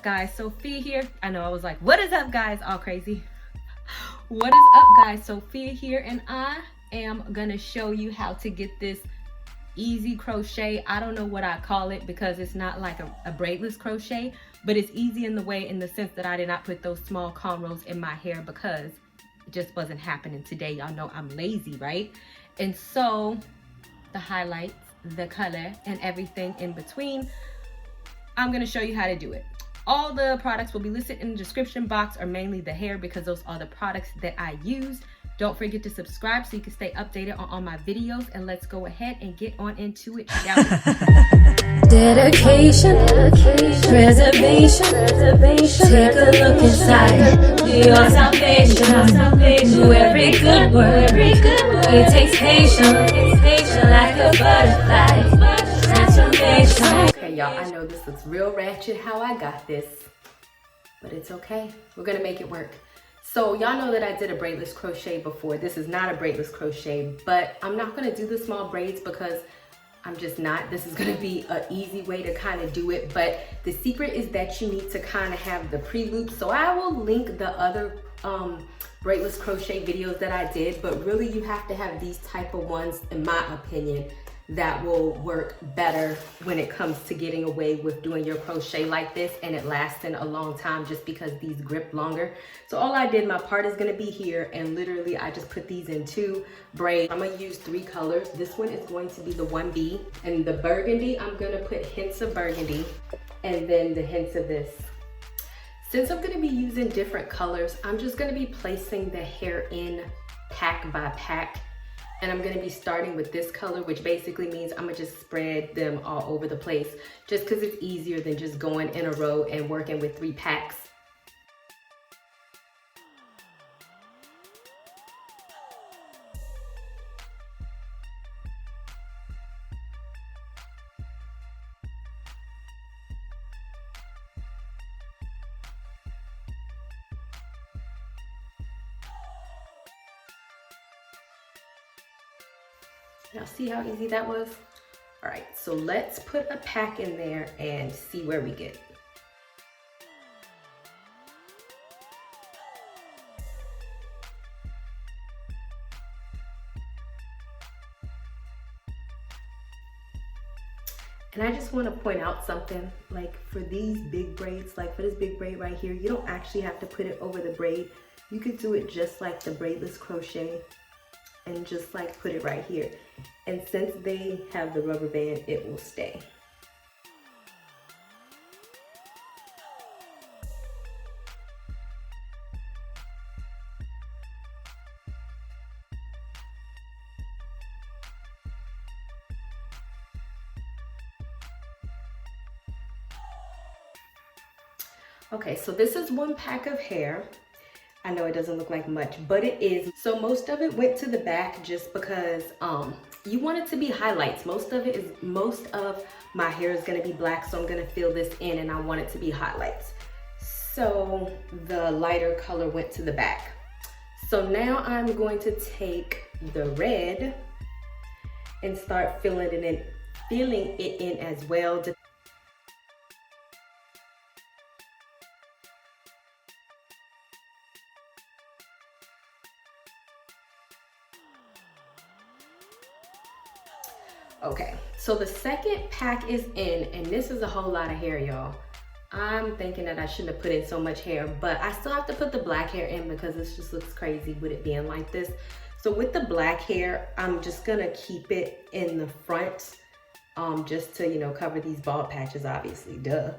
guys? Sophia here. I know I was like, what is up guys? All crazy. What is up guys? Sophia here, and I am gonna show you how to get this easy crochet. I don't know what I call it because it's not like a braidless crochet, but it's easy in the sense that I did not put those small cornrows in my hair because it just wasn't happening today. Y'all know I'm lazy, right? And so the highlights, the color, and everything in between, I'm gonna show you how to do it. All the products will be listed in the description box, or mainly the hair, because those are the products that I used. Don't forget to subscribe so you can stay updated on all my videos, and let's go ahead and get on into it, shall we? Dedication, preservation, take a look inside, your salvation, do every good work, it takes patience, like a butterfly, transformation. Okay, y'all, I know this looks real ratchet how I got this, but it's okay. We're gonna make it work. So y'all know that I did a braidless crochet before. This is not a braidless crochet, but I'm not gonna do the small braids because I'm just not. This is gonna be an easy way to kind of do it, but the secret is that you need to kind of have the pre-loop. So I will link the other braidless crochet videos that I did, but really you have to have these type of ones, in my opinion, that will work better when it comes to getting away with doing your crochet like this and it lasting a long time, just because these grip longer. So all I did, my part is gonna be here, and literally I just put these in 2 braids. I'm gonna use 3 colors. This one is going to be the 1B, and the burgundy, I'm gonna put hints of burgundy and then the hints of this. Since I'm gonna be using different colors, I'm just gonna be placing the hair in pack by pack. And I'm gonna be starting with this color, which basically means I'm gonna just spread them all over the place, just because it's easier than just going in a row and working with 3 packs. Now see how easy that was? All right, so let's put a pack in there and see where we get. And I just want to point out something, like for these big braids, like for this big braid right here, you don't actually have to put it over the braid. You could do it just like the braidless crochet and just like put it right here. And since they have the rubber band, it will stay. Okay, so this is 1 pack of hair. I know it doesn't look like much, but it is. So most of it went to the back just because you want it to be highlights. Most of my hair is gonna be black, so I'm gonna fill this in and I want it to be highlights. So the lighter color went to the back. So now I'm going to take the red and start filling it in as well. Okay, so the second pack is in, and this is a whole lot of hair, y'all. I'm thinking that I shouldn't have put in so much hair, but I still have to put the black hair in because this just looks crazy with it being like this. So with the black hair, I'm just gonna keep it in the front, just to, you know, cover these bald patches, obviously, duh.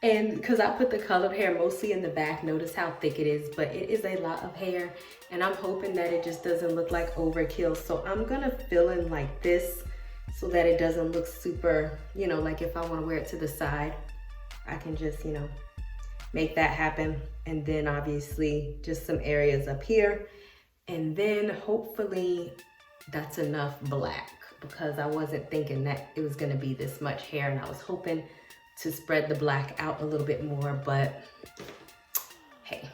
And because I put the colored hair mostly in the back, notice how thick it is, but it is a lot of hair, and I'm hoping that it just doesn't look like overkill. So I'm gonna fill in like this so that it doesn't look super, you know, like if I want to wear it to the side, I can just, you know, make that happen. And then obviously just some areas up here, and then hopefully that's enough black, because I wasn't thinking that it was gonna be this much hair, and I was hoping to spread the black out a little bit more, but hey.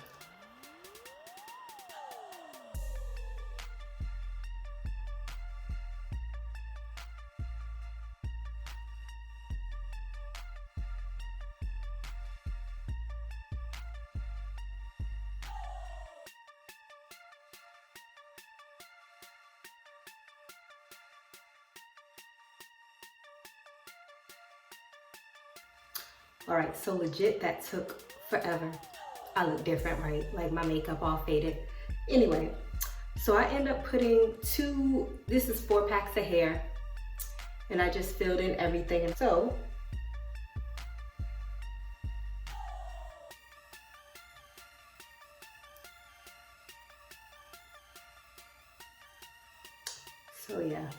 All right, so legit, that took forever. I look different, right? Like my makeup all faded. Anyway, so I end up putting this is 4 packs of hair, and I just filled in everything. And so yeah.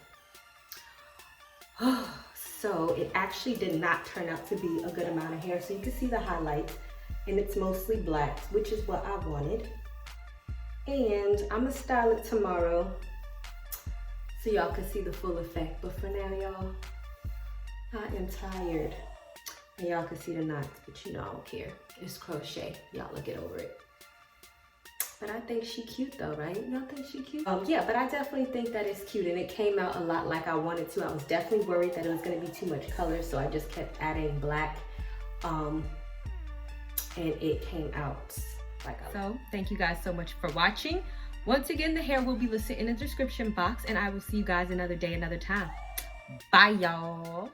So it actually did not turn out to be a good amount of hair. So you can see the highlights, and it's mostly black, which is what I wanted. And I'm gonna style it tomorrow so y'all can see the full effect. But for now, y'all, I am tired. And y'all can see the knots, but you know I don't care. It's crochet. Y'all will get over it. But I think she cute though, right? You don't think she cute? Yeah, but I definitely think that it's cute, and it came out a lot like I wanted to. I was definitely worried that it was gonna be too much color, so I just kept adding black, and it came out like I. So thank you guys so much for watching. Once again, the hair will be listed in the description box, and I will see you guys another day, another time. Bye, y'all.